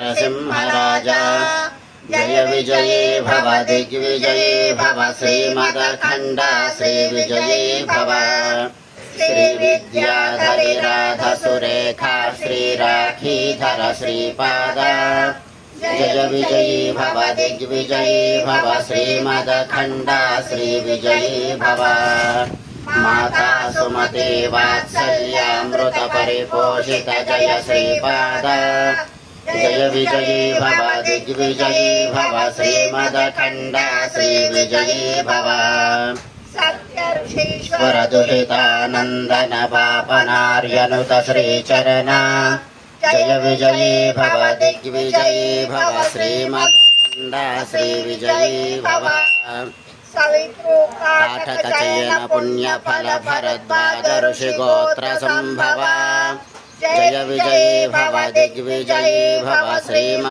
नरसिंहराज जय विजयी भव दिग्विजयी भव श्रीमदखण्ड श्रीविजयी भव श्रीविद्याधरिराधसुरेखा श्रीराखीधर श्रीपाद जय विजयी भव दिग्विजयी भव श्रीमदखण्ड श्रीविजयी भव माता सुमति वात्सल्यामृत परिपोषित जय श्रीपाद जय विजयी भव दिग्विजयी भव श्रीमदखण्ड श्रीविजयी भव सत्यऋषीश्वर दुहितानन्दन पापनार्यनुत श्रीचरण जय विजयी भव दिग्विजयी भव श्रीमदखण्ड श्रीविजयी भव पाठक चयन पुण्य फल भरद्वाज ऋषि गोत्र संभव जय विजयी भव दिग्विजयी भव श्रीमद्